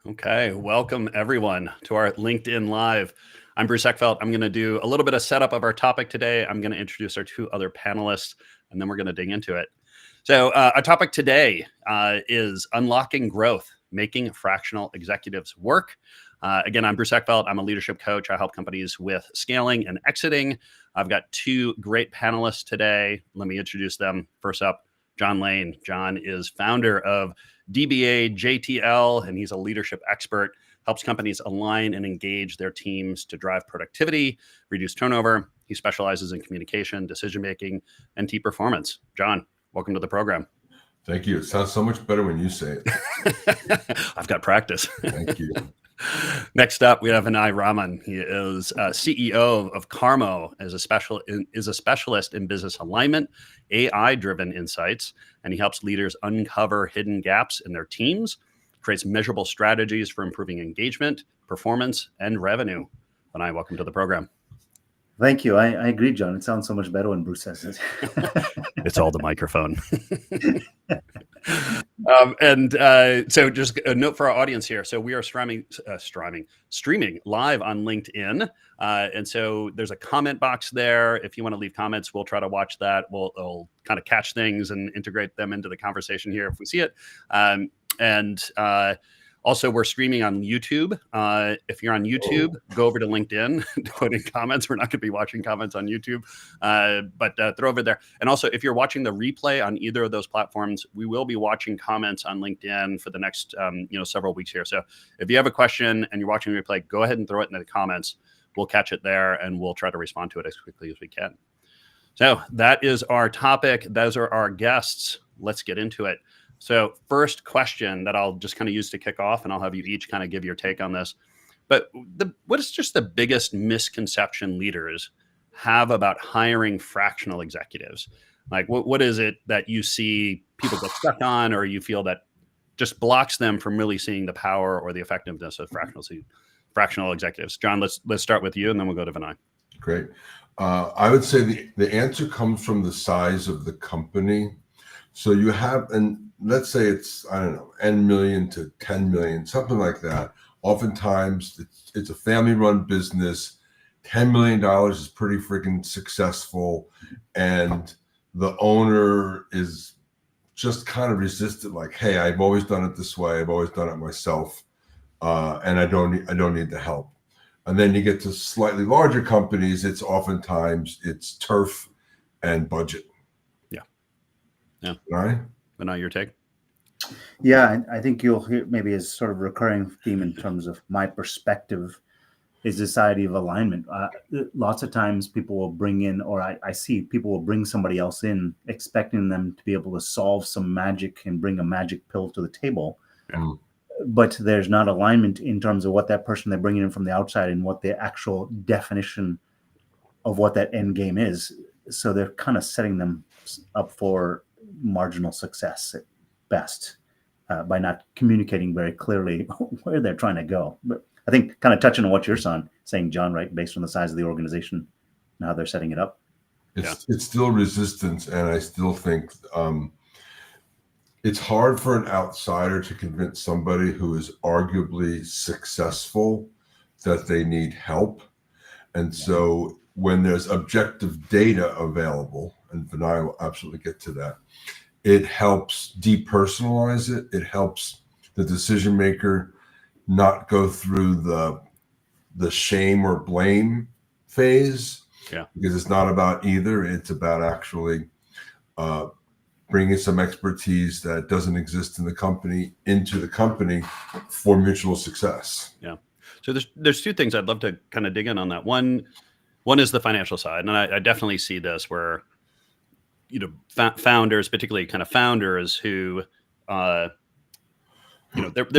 Okay, welcome everyone to our LinkedIn Live. I'm Bruce Eckfeldt. I'm going to do a little bit of setup of our topic today. I'm going to introduce our two other panelists, and then we're going to dig into it. So our topic today is unlocking growth, making fractional executives work. Again, I'm Bruce Eckfeldt. I'm a leadership coach. I help companies with scaling and exiting. I've got two great panelists today. Let me introduce them. First up, John Lane. John is founder of DBA JTL, and he's a leadership expert, helps companies align and engage their teams to drive productivity, reduce turnover. He specializes in communication, decision-making, and team performance. John, welcome to the program. Thank you. It sounds so much better when you say it. I've got practice. Thank you. Next up, we have Vinay Raman. He is CEO of Carmo, is a specialist in business alignment, AI-driven insights, and he helps leaders uncover hidden gaps in their teams, creates measurable strategies for improving engagement, performance, and revenue. Vinay, welcome to the program. Thank you. I agree, John. It sounds so much better when Bruce says it. It's all the microphone. So just a note for our audience here. So we are streaming live on LinkedIn. And so there's a comment box there. If you want to leave comments, we'll try to watch that. We'll kind of catch things and integrate them into the conversation here if we see it. Also, we're streaming on YouTube. If you're on YouTube, go over to LinkedIn, put in comments. We're not going to be watching comments on YouTube, but throw over there. And also, if you're watching the replay on either of those platforms, we will be watching comments on LinkedIn for the next several weeks here. So if you have a question and you're watching the replay, go ahead and throw it in the comments. We'll catch it there, and we'll try to respond to it as quickly as we can. So that is our topic. Those are our guests. Let's get into it. So first question that I'll just kind of use to kick off, and I'll have you each kind of give your take on this. But what is just the biggest misconception leaders have about hiring fractional executives? Like, what is it that you see people get stuck on, or you feel that just blocks them from really seeing the power or the effectiveness of fractional executives? John, let's start with you, and then we'll go to Vinay. Great. I would say the answer comes from the size of the company. So you have, and let's say it's, I don't know, N million to 10 million, something like that. Oftentimes it's a family-run business. $10 million is pretty freaking successful. And the owner is just kind of resistant, like, hey, I've always done it this way. I've always done it myself. And I don't need the help. And then you get to slightly larger companies. It's oftentimes it's turf and budget. Yeah. Right. But now your take. Yeah, I think you'll hear maybe as sort of recurring theme in terms of my perspective is this idea of alignment. Lots of times people will bring in, or I see people will bring somebody else in expecting them to be able to solve some magic and bring a magic pill to the table. Yeah. But there's not alignment in terms of what that person they're bringing in from the outside and what the actual definition of what that end game is. So they're kind of setting them up for marginal success at best by not communicating very clearly where they're trying to go. But I think kind of touching on what you're saying, John, right, based on the size of the organization and how they're setting it up. It's still resistance, and I still think it's hard for an outsider to convince somebody who is arguably successful that they need help. And so when there's objective data available, and Vinay will absolutely get to that, it helps depersonalize it. It helps the decision maker not go through the shame or blame phase. Yeah. Because it's not about either. It's about actually bringing some expertise that doesn't exist in the company into the company for mutual success. Yeah. So there's two things I'd love to kind of dig in on that. One is the financial side, and I definitely see this where founders, particularly kind of founders who they're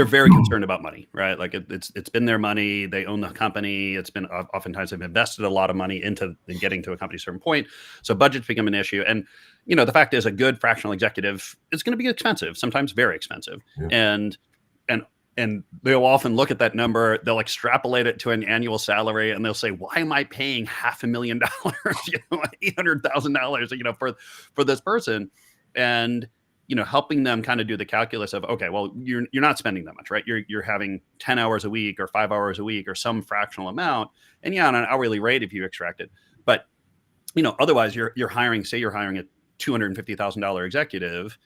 very concerned about money, right? Like it's been their money. They own the company. It's been oftentimes they've invested a lot of money into getting to a company certain point. So budgets become an issue. And, the fact is a good fractional executive is going to be expensive, sometimes very expensive. Yeah. And they'll often look at that number, they'll extrapolate it to an annual salary, and they'll say, why am I paying $500,000, $800,000, for this person? And, helping them kind of do the calculus of, okay, well, you're not spending that much, right? You're having 10 hours a week or 5 hours a week or some fractional amount. And on an hourly rate, if you extract it, but otherwise you're hiring, say you're hiring a $250,000 executive,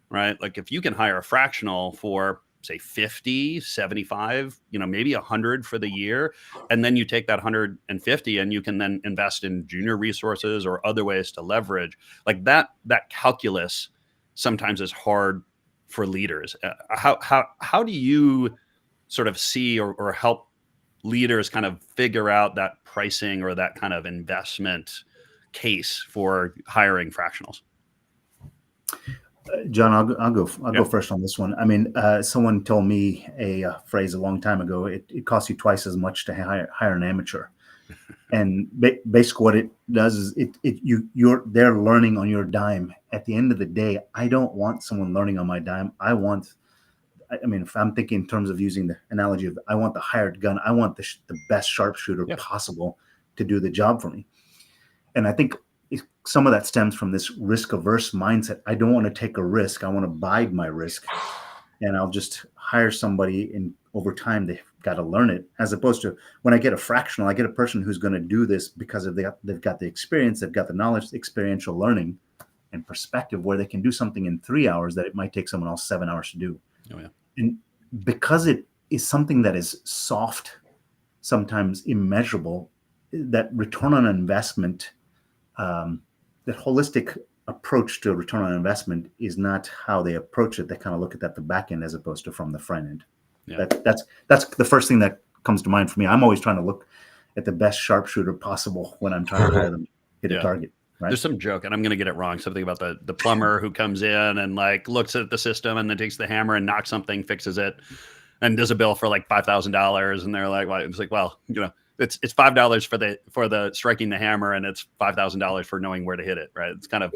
right? Like if you can hire a fractional for say 50, 75, maybe 100 for the year. And then you take that 150 and you can then invest in junior resources or other ways to leverage like that calculus sometimes is hard for leaders. How do you sort of see or help leaders kind of figure out that pricing or that kind of investment case for hiring fractionals? John, I'll go first on this one. I mean, someone told me a phrase a long time ago. It costs you twice as much to hire an amateur, and basically what it does is they're learning on your dime. At the end of the day, I don't want someone learning on my dime. I mean, if I'm thinking in terms of using the analogy of, I want the hired gun. I want the best sharpshooter possible to do the job for me, and I think some of that stems from this risk-averse mindset. I don't want to take a risk. I want to bide my risk, and I'll just hire somebody, and over time they've got to learn it. As opposed to when I get a fractional, I get a person who's going to do this because they've got the experience, they've got the knowledge, experiential learning, and perspective, where they can do something in 3 hours that it might take someone else 7 hours to do. Oh yeah. And because it is something that is soft, sometimes immeasurable, that return on investment. That holistic approach to return on investment is not how they approach it. They kind of look at that the back end as opposed to from the front end. Yeah. That's the first thing that comes to mind for me. I'm always trying to look at the best sharpshooter possible when I'm trying to hire them, hit a target. Right? There's some joke, and I'm going to get it wrong. Something about the plumber who comes in and like looks at the system and then takes the hammer and knocks something, fixes it, and does a bill for like $5,000. And they're like, well, it's like, well, it's $5 for the striking the hammer, and it's $5,000 for knowing where to hit it. Right? It's kind of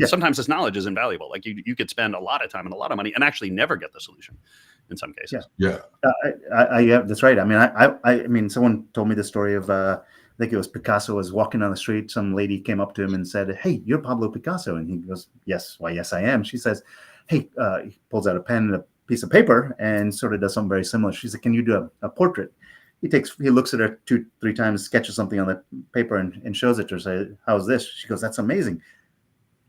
sometimes this knowledge is invaluable. Like you could spend a lot of time and a lot of money and actually never get the solution in some cases. Yeah, that's right. I mean, I mean, someone told me the story of I think it was Picasso was walking on the street. Some lady came up to him and said, "Hey, you're Pablo Picasso," and he goes, "Yes, why, yes, I am." She says, "Hey," he pulls out a pen and a piece of paper and sort of does something very similar. She said, "Can you do a portrait?" He looks at her 2-3 times, sketches something on the paper and shows it to her. Say, "How's this?" She goes, "That's amazing.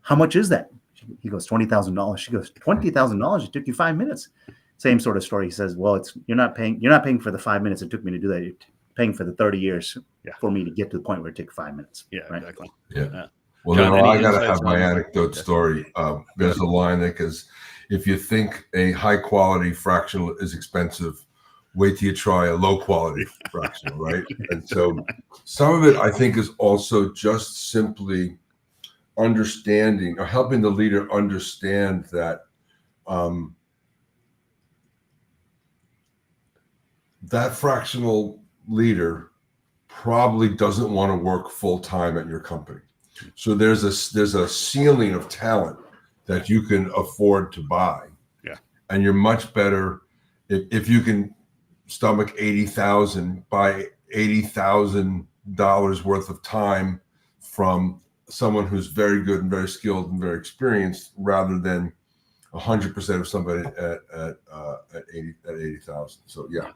How much is that?" He goes, $20,000. She goes, $20,000. It took you 5 minutes. Same sort of story. He says, "Well, you're not paying for the 5 minutes it took me to do that. You're paying for the 30 years for me to get to the point where it took 5 minutes." Yeah, right? exactly. Yeah. Well, John, I got to have my anecdote story. There's a line that goes, "If you think a high quality fractional is expensive, wait till you try a low quality fractional," right? And so some of it, I think, is also just simply understanding or helping the leader understand that that fractional leader probably doesn't want to work full time at your company. So there's a ceiling of talent that you can afford to buy. Yeah. And you're much better if you can stomach 80,000, buy $80,000 worth of time from someone who's very good and very skilled and very experienced, rather than 100% of somebody at 80,000. So yeah.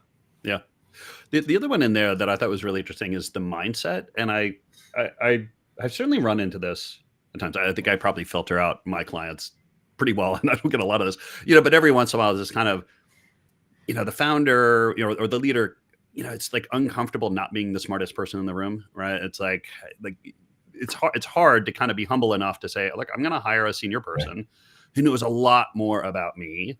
The other one in there that I thought was really interesting is the mindset, and I've certainly run into this at times. I think I probably filter out my clients pretty well, and I don't get a lot of this, but every once in a while, there's this kind of, the founder, or the leader, it's like uncomfortable not being the smartest person in the room, right? It's like it's hard to kind of be humble enough to say, look, I'm going to hire a senior person who knows a lot more about me,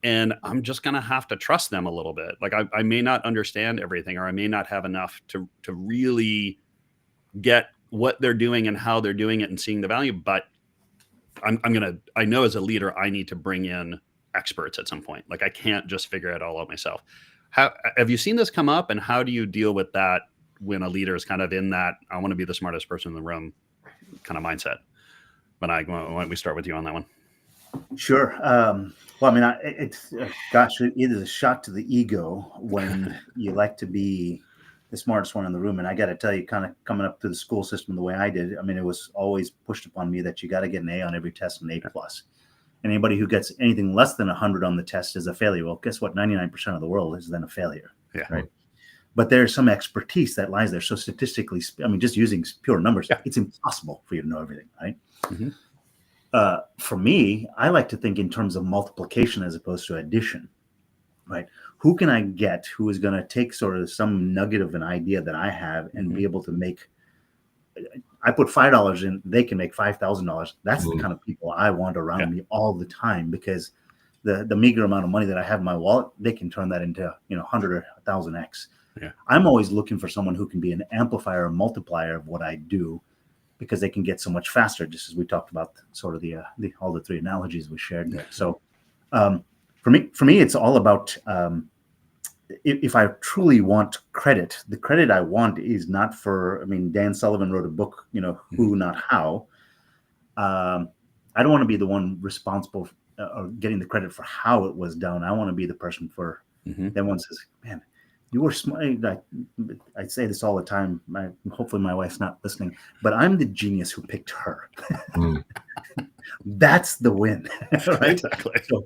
and I'm just going to have to trust them a little bit. Like I may not understand everything, or I may not have enough to really get what they're doing and how they're doing it and seeing the value, but I know as a leader, I need to bring in experts at some point. Like I can't just figure it all out myself. Have you seen this come up, and how do you deal with that when a leader is kind of in that, I want to be the smartest person in the room kind of mindset? Why don't we start with you on that one? Sure. Well, I mean, it is a shot to the ego when you like to be the smartest one in the room. And I got to tell you, kind of coming up through the school system the way I did, I mean, it was always pushed upon me that you got to get an A on every test, an A+. Anybody who gets anything less than 100 on the test is a failure. Well, guess what? 99% of the world is then a failure. Yeah. Right. But there's some expertise that lies there. So statistically, I mean, just using pure numbers, it's impossible for you to know everything, right? Mm-hmm. For me, I like to think in terms of multiplication as opposed to addition, right? Who can I get who is going to take sort of some nugget of an idea that I have and be able to make, I put $5 in, they can make $5,000. That's the kind of people I want around me all the time, because the meager amount of money that I have in my wallet, they can turn that into 100 or 1,000x. Yeah. I'm always looking for someone who can be an amplifier or multiplier of what I do, because they can get so much faster, just as we talked about sort of the all the three analogies we shared there. So for me, it's all about if I truly want credit, the credit I want is not for, I mean, Dan Sullivan wrote a book, Who, Not How. I don't want to be the one responsible or getting the credit for how it was done. I want to be the person for that one says, man, you were smart. I say this all the time. Hopefully my wife's not listening, but I'm the genius who picked her. That's the win, right? Exactly. So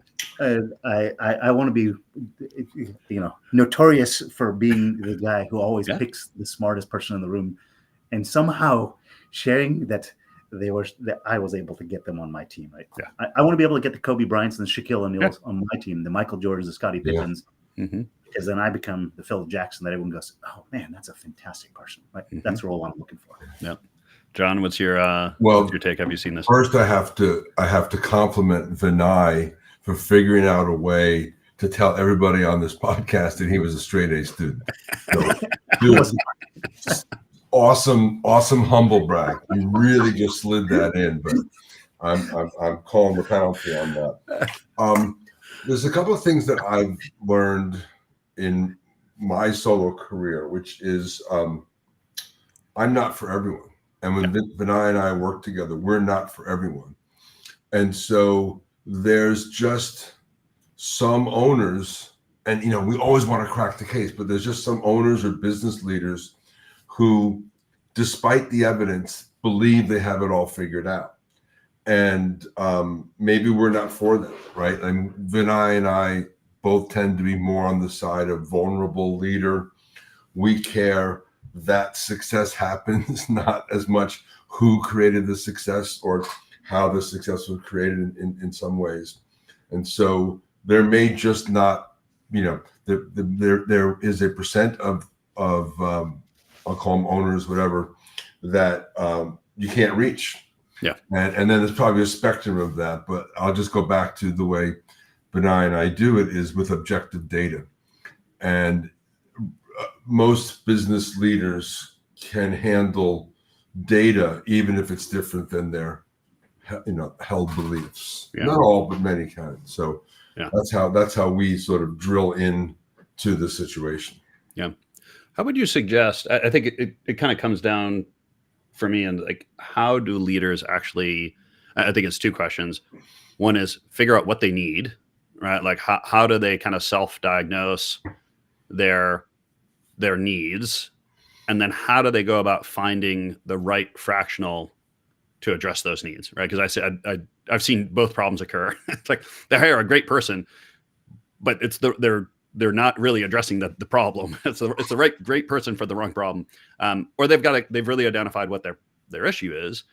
I want to be, notorious for being the guy who always picks the smartest person in the room, and somehow sharing that I was able to get them on my team, right? Yeah. I want to be able to get the Kobe Bryants and Shaquille O'Neal on my team, the Michael Jordans, the Scottie Pippens. Because then I become the Phil Jackson that everyone goes, oh man, that's a fantastic person. Right? That's the role I'm looking for. Yeah. John, what's your take? Have you seen this? First, I have to compliment Vinay for figuring out a way to tell everybody on this podcast that he was a straight A student. So, dude, awesome, humble brag. You really just slid that in, but I'm calling the penalty on that. There's a couple of things that I've learned in my solo career, which is I'm not for everyone. And when Vinay and I work together, we're not for everyone. And so there's just some owners, and we always want to crack the case, but there's just some owners or business leaders who, despite the evidence, believe they have it all figured out. And maybe we're not for them, right? And Vinay and I both tend to be more on the side of vulnerable leader. We care that success happens, not as much who created the success or how the success was created in some ways. And so there may just not, there is a percent of I'll call them owners, whatever, that you can't reach. Yeah. And then there's probably a spectrum of that, but I'll just go back to the way Vinay and I do it is with objective data. And most business leaders can handle data, even if it's different than their, held beliefs. Yeah. Not all, but many can. So that's how we sort of drill in to the situation. Yeah. How would you suggest, I think it kind of comes down for me, and like, how do leaders actually, I think it's two questions. One is figure out what they need, right? Like how do they kind of self-diagnose their needs? And then how do they go about finding the right fractional to address those needs, right? Because I've seen both problems occur. It's like they hire a great person, but it's they're not really addressing the problem. It's the right great person for the wrong problem, or they've really identified what their issue is,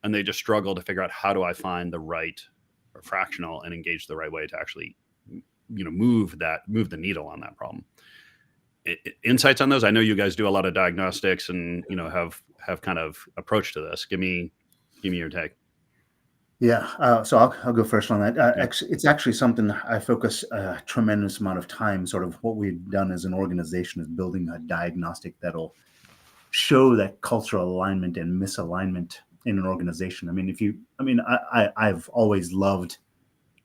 and they just struggle to figure out how do I find the right fractional and engage the right way to actually move the needle on that problem. Insights on those? I know you guys do a lot of diagnostics and have kind of approach to this. Give me your take. Yeah, so I'll go first on that. It's actually something I focus a tremendous amount of time. Sort of what we've done as an organization is building a diagnostic that'll show that cultural alignment and misalignment in an organization. I've always loved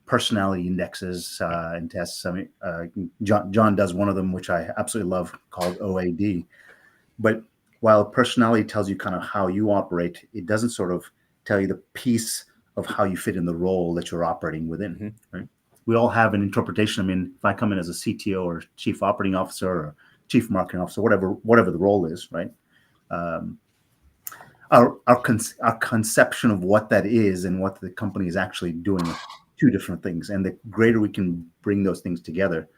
personality indexes and tests. I mean, John does one of them, which I absolutely love, called OAD. But while personality tells you kind of how you operate, it doesn't sort of tell you the piece of how you fit in the role that you're operating within. Right? We all have an interpretation. I mean, if I come in as a CTO or chief operating officer or chief marketing officer, whatever the role is, right? Our conception of what that is and what the company is actually doing two different things. And the greater we can bring those things together,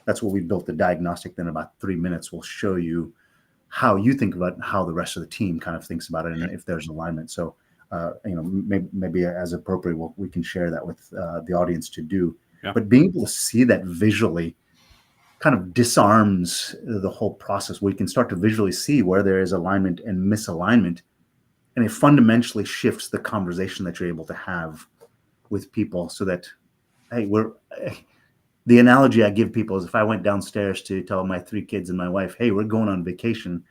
that's what we built the diagnostic. Then about 3 minutes, we'll show you how you think about it, how the rest of the team kind of thinks about it, and if there's alignment. So, maybe as appropriate, we can share that with the audience to do. Yeah. But being able to see that visually kind of disarms the whole process. We can start to visually see where there is alignment and misalignment, and it fundamentally shifts the conversation that you're able to have with people, so that, hey, the analogy I give people is if I went downstairs to tell my 3 kids and my wife, hey, we're going on vacation.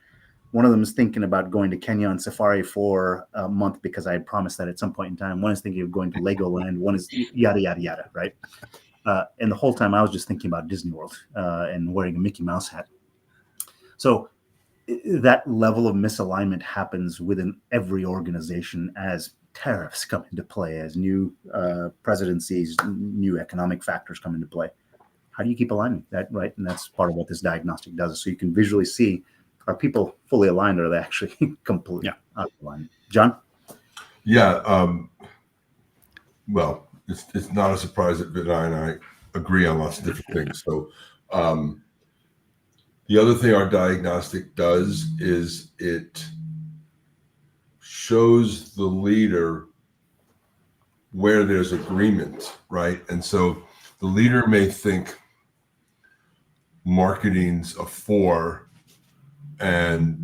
One of them is thinking about going to Kenya on safari for a month because I had promised that at some point in time. One is thinking of going to Legoland. One is yada, yada, yada, right? And the whole time I was just thinking about Disney World and wearing a Mickey Mouse hat. So that level of misalignment happens within every organization as tariffs come into play, as new presidencies, new economic factors come into play. How do you keep alignment? Right? And that's part of what this diagnostic does. So you can visually see, are people fully aligned, or are they actually completely out of alignment? John? Yeah. Well, it's not a surprise that Vinay and I agree on lots of different things. So the other thing our diagnostic does is it shows the leader where there's agreement, right? And so the leader may think marketing's a 4 and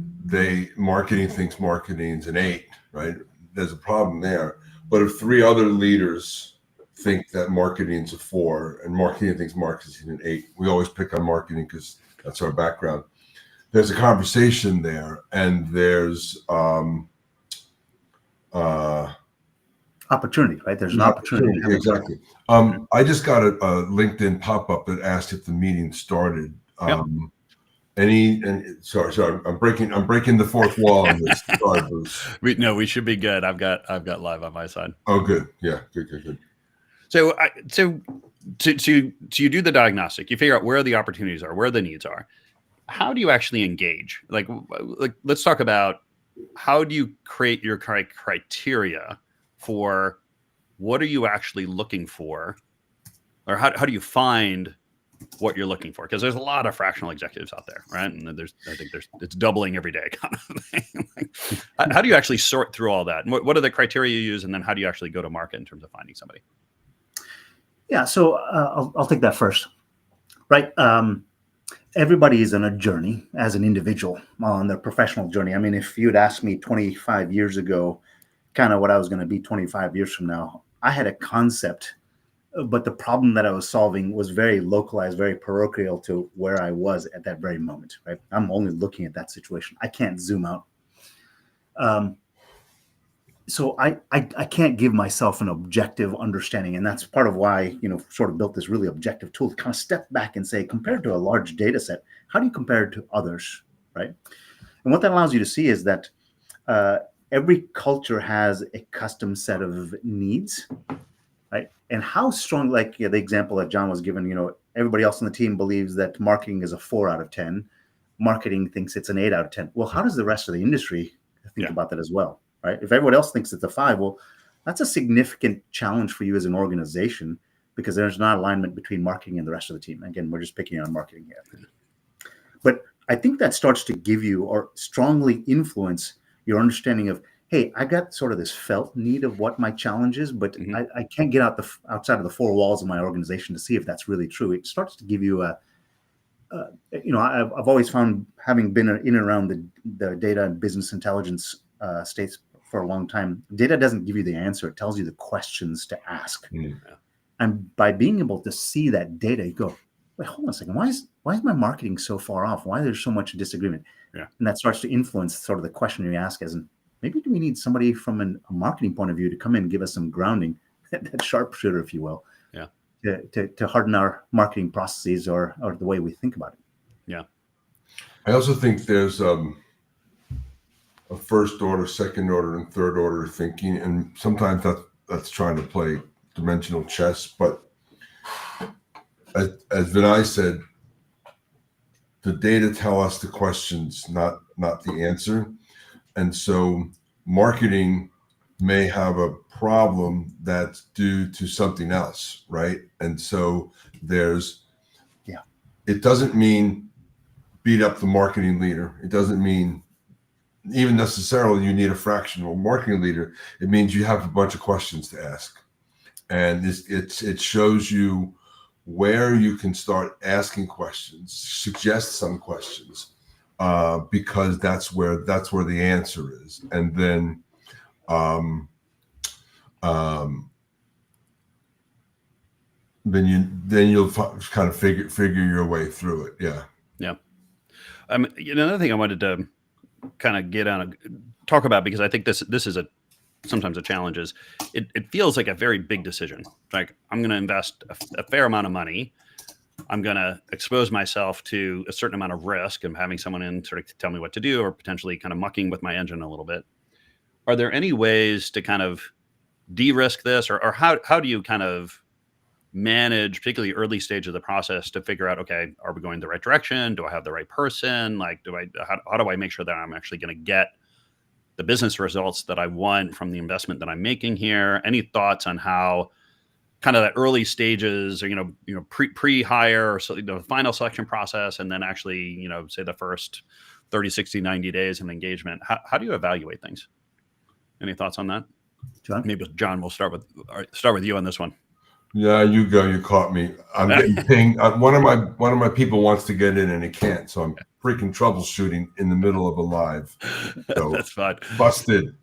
marketing thinks marketing's an 8, right? There's a problem there. But if 3 other leaders think that marketing's a 4 and marketing thinks marketing's an 8, we always pick on marketing because that's our background. There's a conversation there, and there's opportunity, right? There's an opportunity. Exactly. I just got a LinkedIn pop-up that asked if the meeting started. Sorry, I'm breaking the fourth wall on this. Sorry, Bruce. We should be good. I've got live on my side. Oh, good. Yeah, good. So you do the diagnostic. You figure out where the opportunities are, where the needs are. How do you actually engage? Like let's talk about how do you create your criteria for what are you actually looking for, or how do you find what you're looking for? Because there's a lot of fractional executives out there, right? And it's doubling every day kind of thing. How do you actually sort through all that? And what are the criteria you use? And then how do you actually go to market in terms of finding somebody? Yeah, so I'll take that first, right? Everybody is on a journey as an individual on their professional journey. I mean, if you'd asked me 25 years ago, kind of what I was going to be 25 years from now, I had a concept, but the problem that I was solving was very localized, very parochial to where I was at that very moment, right? I'm only looking at that situation. I can't zoom out. So I can't give myself an objective understanding. And that's part of why, sort of built this really objective tool to kind of step back and say, compared to a large data set, how do you compare it to others, right? And what that allows you to see is that every culture has a custom set of needs, right? And how strong, like the example that John was given, everybody else on the team believes that marketing is a 4 out of 10. Marketing thinks it's an 8 out of 10. Well, how does the rest of the industry think about that as well? Right? If everyone else thinks it's a 5, well, that's a significant challenge for you as an organization because there's not alignment between marketing and the rest of the team. Again, we're just picking on marketing here. But I think that starts to give you or strongly influence your understanding of, hey, I got sort of this felt need of what my challenge is, but I can't get outside of the 4 walls of my organization to see if that's really true. It starts to give you I've always found, having been in and around the data and business intelligence states for a long time, data doesn't give you the answer. It tells you the questions to ask. And by being able to see that data, you go, wait, hold on a second. Why is my marketing so far off? Why is there so much disagreement? Yeah. And that starts to influence sort of the question you ask as in, maybe do we need somebody from a marketing point of view to come in and give us some grounding, that sharpshooter, if you will, to harden our marketing processes or the way we think about it. Yeah. I also think there's a first order, second order, and third order thinking, and sometimes that's trying to play dimensional chess. But as Vinay said, the data tell us the questions, not the answer. And so marketing may have a problem that's due to something else, right? And so it doesn't mean beat up the marketing leader. It doesn't mean even necessarily you need a fractional marketing leader. It means you have a bunch of questions to ask, and it shows you where you can start asking questions, suggest some questions, because that's where the answer is, and then um, um, you'll kind of figure your way through it. Yeah. Yeah. Another thing I wanted to kind of get on talk about, because I think this is sometimes a challenge, is it feels like a very big decision. Like, I'm going to invest a fair amount of money. I'm going to expose myself to a certain amount of risk and having someone in sort of tell me what to do, or potentially kind of mucking with my engine a little bit. Are there any ways to kind of de-risk this, or how do you kind of manage, particularly early stage of the process, to figure out, okay, are we going the right direction? Do I have the right person? Like, how do I make sure that I'm actually going to get the business results that I want from the investment that I'm making here? Any thoughts on how kind of the early stages, or pre-hire, or so, the final selection process, and then actually, say the first 30, 60, 90 days of engagement, how do you evaluate things? Any thoughts on that? John? Maybe John, we'll start with you on this one. Yeah, you go. You caught me. I'm getting pinged. One of my people wants to get in and he can't, so I'm freaking troubleshooting in the middle of a live. So that's fine. Busted.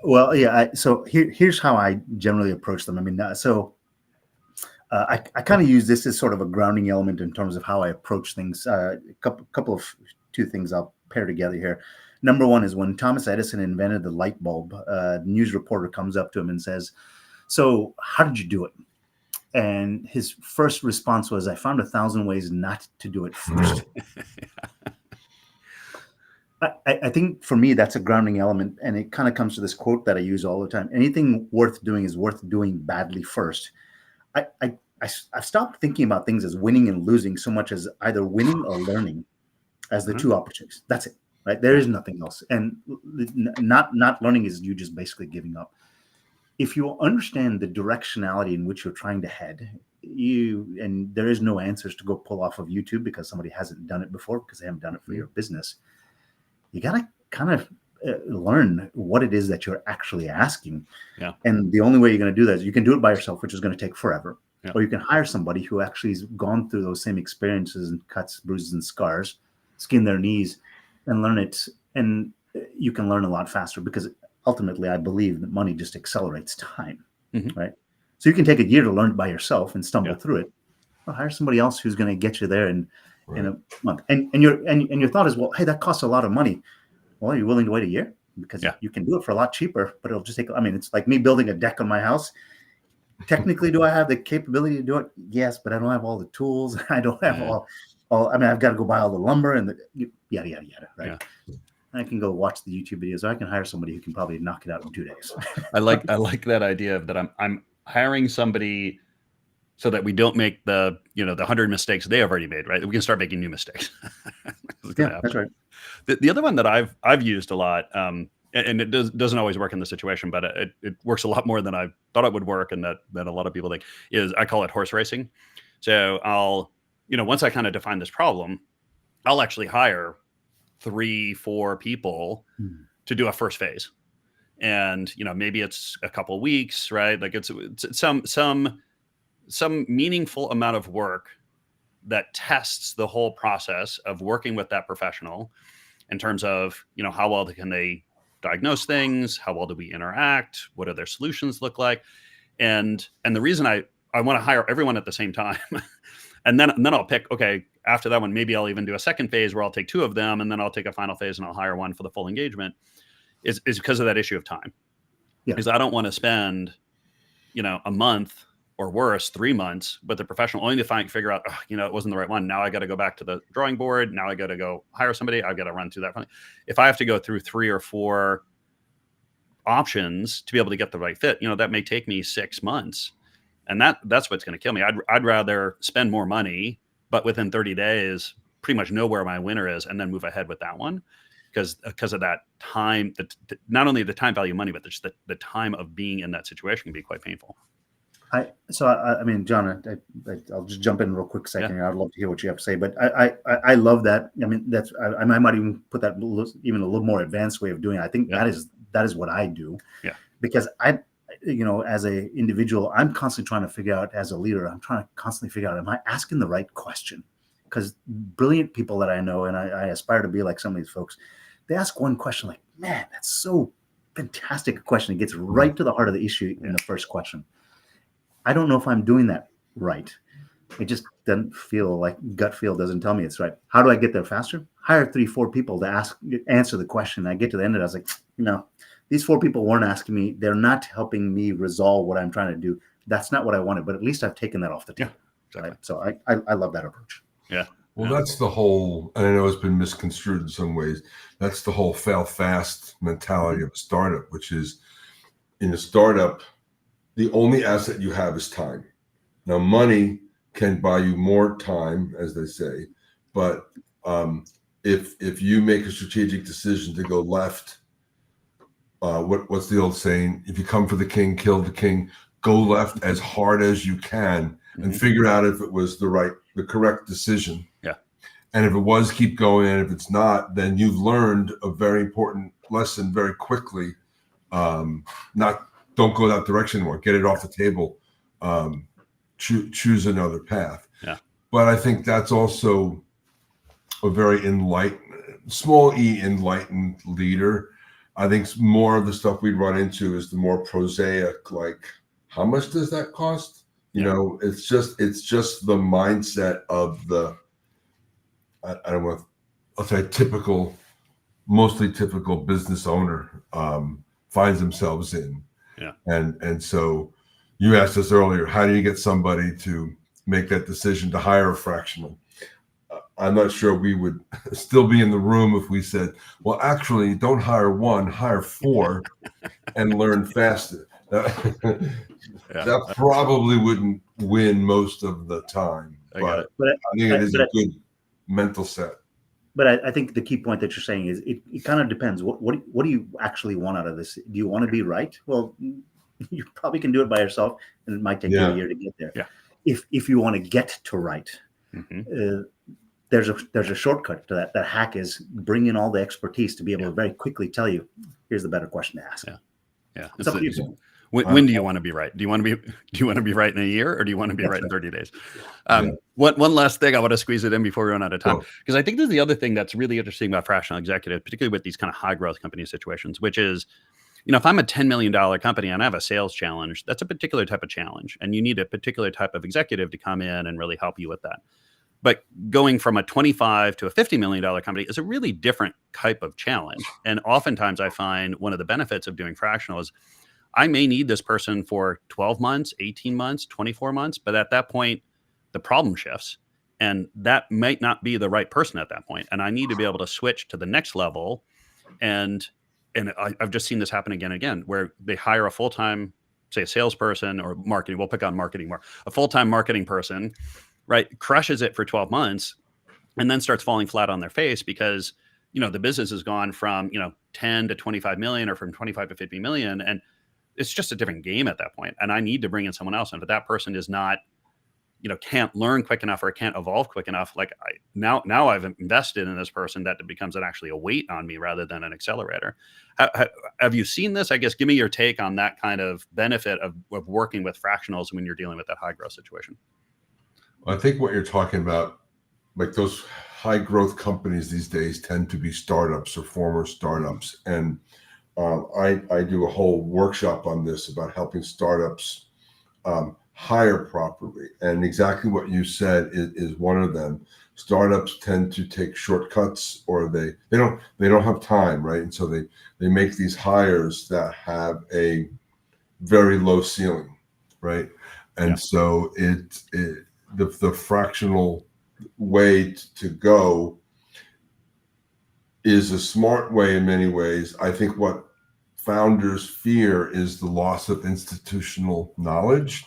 Well, yeah. So here's how I generally approach them. I mean, I kind of use this as sort of a grounding element in terms of how I approach things. Couple of two things I'll pair together here. Number one is when Thomas Edison invented the light bulb, the news reporter comes up to him and says, "So how did you do it?" And his first response was, "I found 1,000 ways not to do it first." I think for me, that's a grounding element. And it kind of comes to this quote that I use all the time: anything worth doing is worth doing badly first. I've stopped thinking about things as winning and losing so much as either winning or learning as the two opportunities. That's it, right? There is nothing else. And not learning is you just basically giving up. If you understand the directionality in which you're trying to head, and there is no answers to go pull off of YouTube because somebody hasn't done it before, because they haven't done it for your business. You got to kind of learn what it is that you're actually asking. Yeah. And the only way you're going to do that is you can do it by yourself, which is going to take forever. Yeah. Or you can hire somebody who actually has gone through those same experiences and cuts, bruises, and scars, skin their knees, and learn it. And you can learn a lot faster, because ultimately I believe that money just accelerates time, right? So you can take a year to learn it by yourself and stumble through it, or hire somebody else who's going to get you there in a month. And your thought is, well, hey, that costs a lot of money. Well, are you willing to wait a year? Because you can do it for a lot cheaper, but it'll just take, it's like me building a deck on my house. Technically, do I have the capability to do it? Yes, but I don't have all the tools. I don't have all, I've got to go buy all the lumber and yada, yada, yada, right? Yeah. I can go watch the YouTube videos, or I can hire somebody who can probably knock it out in 2 days. I like that idea of that I'm hiring somebody so that we don't make the 100 mistakes they have already made, right? We can start making new mistakes. That's right. The other one that I've used a lot, and it doesn't always work in this situation, but it works a lot more than I thought it would work, and that a lot of people think, is I call it horse racing. So I'll, once I kind of define this problem, I'll actually hire 3-4 people to do a first phase. And, maybe it's a couple weeks, right? Like it's some meaningful amount of work that tests the whole process of working with that professional in terms of, how well can they diagnose things? How well do we interact? What do their solutions look like? And the reason I want to hire everyone at the same time and then I'll pick, okay, after that one, maybe I'll even do a second phase where I'll take 2 of them, and then I'll take a final phase and I'll hire one for the full engagement, is because of that issue of time. Because I don't want to spend, a month or worse, 3 months, but the professional only to figure out, it wasn't the right one. Now I got to go back to the drawing board. Now I got to go hire somebody. I've got to run through that. If I have to go through 3 or 4 options to be able to get the right fit, that may take me 6 months. And that's what's going to kill me. I'd rather spend more money, but within 30 days, pretty much know where my winner is, and then move ahead with that one. because of that time, not only the time value of money, but just the time of being in that situation can be quite painful. I mean, John, I'll just jump in real quick second here. I'd love to hear what you have to say, but I love that. I mean, I might even put that even a little more advanced way of doing it. I think that is what I do. Yeah. Because as a individual, I'm constantly trying to figure out, as a leader, I'm trying to constantly figure out, am I asking the right question? Because brilliant people that I know, and I aspire to be like some of these folks, they ask one question like, man, that's so fantastic a question. It gets right to the heart of the issue in the first question. I don't know if I'm doing that right. It just doesn't feel like, gut feel doesn't tell me it's right. How do I get there faster? Hire 3-4 people to answer the question. I get to the end of it, I was like, no, these 4 people weren't asking me. They're not helping me resolve what I'm trying to do. That's not what I wanted, but at least I've taken that off the table. Yeah, exactly. Right? So I love that approach. Yeah. Well, that's the whole, and I know it's been misconstrued in some ways. That's the whole fail fast mentality of a startup, which is, in a startup, the only asset you have is time. Now, money can buy you more time, as they say, but if you make a strategic decision to go left, what's the old saying? If you come for the king, kill the king. Go left as hard as you can and figure out if it was the correct decision. Yeah. And if it was, keep going. And if it's not, then you've learned a very important lesson very quickly. Don't go that direction anymore. Get it off the table. Choose another path. Yeah. But I think that's also a very small e enlightened leader. I think more of the stuff we'd run into is the more prosaic, like, how much does that cost? You know, it's just the mindset of the, I don't want to, I'll say mostly typical business owner finds themselves in. Yeah. And so you asked us earlier, how do you get somebody to make that decision to hire a fractional? I'm not sure we would still be in the room if we said, well, actually, don't hire 1, hire 4 and learn faster. That probably wouldn't win most of the time. But I think it is a good mental set. But I think the key point that you're saying is it kind of depends. What do you actually want out of this? Do you want to be right? Well, you probably can do it by yourself, and it might take you a year to get there. Yeah. If you want to get to right, there's a shortcut to that. That hack is bring in all the expertise to be able to very quickly tell you, here's the better question to ask. Yeah. It's up to you. When do you want to be right? Do you want to be right in a year, or do you want to be right in 30 days? One last thing, I want to squeeze it in before we run out of time, because I think this is the other thing that's really interesting about fractional executive, particularly with these kind of high growth company situations, which is, if I'm a $10 million company and I have a sales challenge, that's a particular type of challenge, and you need a particular type of executive to come in and really help you with that. But going from a 25 to a $50 million company is a really different type of challenge. And oftentimes I find one of the benefits of doing fractional is I may need this person for 12 months, 18 months, 24 months, but at that point, the problem shifts, and that might not be the right person at that point. And I need to be able to switch to the next level. And I've just seen this happen again and again, where they hire a full-time, say a salesperson or marketing, we'll pick on marketing more, a full-time marketing person, right? Crushes it for 12 months and then starts falling flat on their face because, the business has gone from, 10 to 25 million or from 25 to 50 million. And it's just a different game at that point. And I need to bring in someone else. And if that person is not, can't learn quick enough or can't evolve quick enough, like now I've invested in this person that becomes actually a weight on me rather than an accelerator. Have you seen this? I guess, give me your take on that kind of benefit of working with fractionals when you're dealing with that high growth situation. I think what you're talking about, like those high growth companies these days tend to be startups or former startups. And I do a whole workshop on this about helping startups hire properly. And exactly what you said is one of them. Startups tend to take shortcuts, or they don't have time, right? And so they make these hires that have a very low ceiling, right? And so the fractional way to go is a smart way in many ways. I think what founders fear is the loss of institutional knowledge,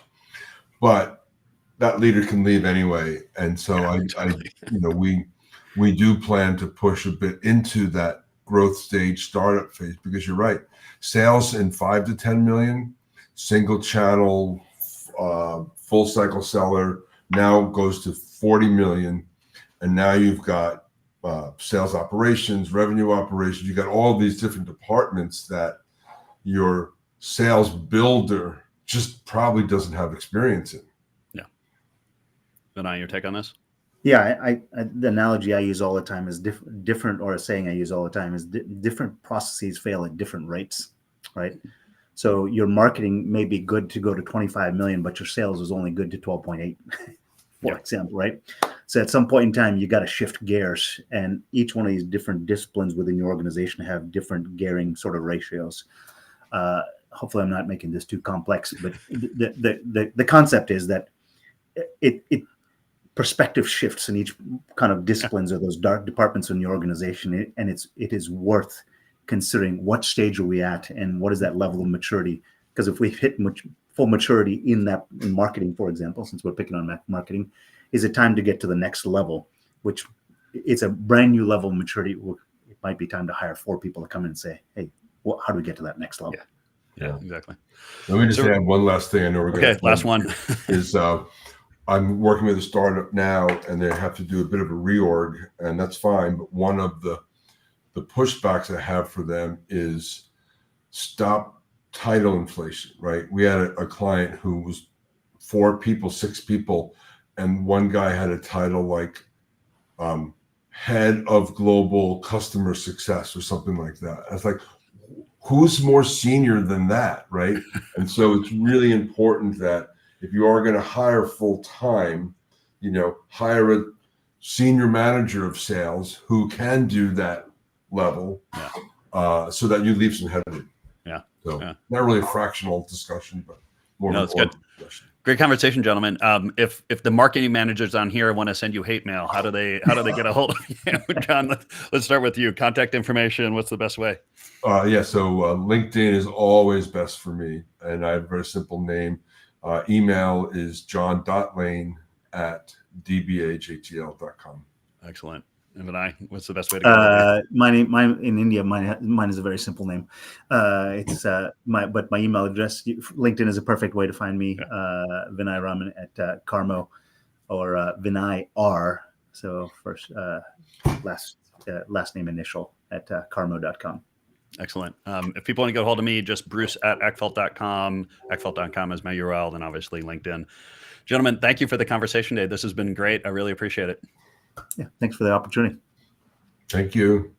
but that leader can leave anyway. And so we do plan to push a bit into that growth stage, startup phase, because you're right. Sales in 5 to 10 million, single channel, full cycle seller now goes to 40 million. And now you've got sales operations, revenue operations. You got all these different departments that your sales builder just probably doesn't have experience in. Yeah. Vinay, your take on this? Yeah, the analogy I use all the time is different, or a saying I use all the time is different processes fail at different rates, right? So your marketing may be good to go to 25 million, but your sales is only good to 12.8, for example, right? So at some point in time, you got to shift gears, and each one of these different disciplines within your organization have different gearing sort of ratios. Hopefully, I'm not making this too complex, but the concept is that it perspective shifts in each kind of disciplines or those dark departments in your organization, and it is worth considering what stage are we at and what is that level of maturity. Because if we hit full maturity in marketing, for example, since we're picking on marketing, is it time to get to the next level, which it's a brand new level of maturity. It might be time to hire 4 people to come in and say, hey, well, how do we get to that next level? Yeah, exactly. Let me just add one last thing. I know we're going to last one is I'm working with a startup now, and they have to do a bit of a reorg, and that's fine. But one of the pushbacks I have for them is stop title inflation, right? We had a client who was 4 people, 6 people, and one guy had a title like head of global customer success or something like that. I was like, who's more senior than that, right? And so it's really important that if you are going to hire full time, hire a senior manager of sales who can do that level, so that you leave some headroom. Yeah. So not really a fractional discussion, but more of a discussion. Great conversation, gentlemen. If the marketing managers on here want to send you hate mail, how do they get a hold of you? John, let's start with you. Contact information. What's the best way? So LinkedIn is always best for me, and I have a very simple name. Email is john.lane@dbajtl.com. Excellent. And Vinay, what's the best way to go? Mine in India. Mine is a very simple name. It's but my email address. LinkedIn is a perfect way to find me. Vinay Raman at Carmo, or Vinay R. So first, last name initial at carmo.com. Excellent. If people want to get a hold of me, just bruce@eckfeldt.com. Eckfeldt.com is my URL, and obviously LinkedIn. Gentlemen, thank you for the conversation today. This has been great. I really appreciate it. Yeah, thanks for the opportunity. Thank you.